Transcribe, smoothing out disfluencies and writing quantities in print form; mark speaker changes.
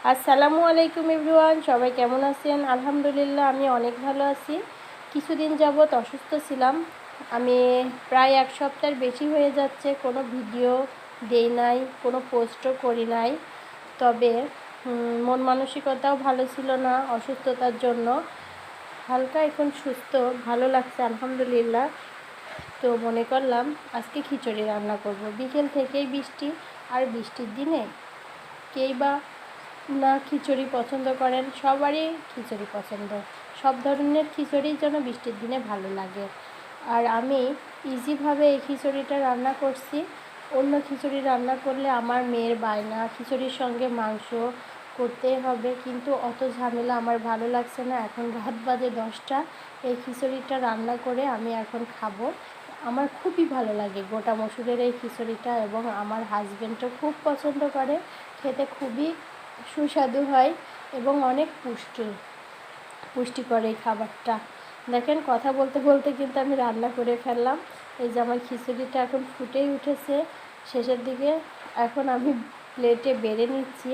Speaker 1: আসসালামু আলাইকুম এভরিওয়ান, সবাই কেমন আছেন? আলহামদুলিল্লাহ আমি অনেক ভালো আছি। কিছুদিন যাবৎ অসুস্থ ছিলাম। আমি প্রায় এক সপ্তাহের বেশি হয়ে যাচ্ছে কোনো ভিডিও দেই নাই, কোনো পোস্টও করি নাই। তবে মন মানসিকতাও ভালো ছিল না অসুস্থতার জন্য। হালকা এখন সুস্থ, ভালো লাগছে আলহামদুলিল্লাহ। তো মনে করলাম আজকে খিচুড়ি রান্না করব। বিকেল থেকেই বৃষ্টি, আর বৃষ্টির দিনে কেই বা না খিচুড়ি পছন্দ করেন, সবারই খিচুড়ি পছন্দ। সব ধরনের খিচুড়িই যেন বৃষ্টির দিনে ভালো লাগে। আর আমি ইজিভাবে এই খিচুড়িটা রান্না করছি। অন্য খিচুড়ি রান্না করলে আমার মেয়ের বায়না খিচুড়ির সঙ্গে মাংস করতেই হবে, কিন্তু অত ঝামেলা আমার ভালো লাগছে না। এখন রাত বাজে 10টা, এই খিচুড়িটা রান্না করে আমি এখন খাবো। আমার খুবই ভালো লাগে গোটা মসুরের এই খিচুড়িটা, এবং আমার হাজব্যান্ডও খুব পছন্দ করে। খেতে খুবই সুস্বাদু হয় এবং অনেক পুষ্টিকর এই খাবারটা। দেখেন, কথা বলতে বলতে কিন্তু আমি রান্না করে ফেললাম। এই যে আমার খিচুড়িটা এখন ফুটেই উঠেছে শেষের দিকে। এখন আমি প্লেটে বেড়ে নিচ্ছি।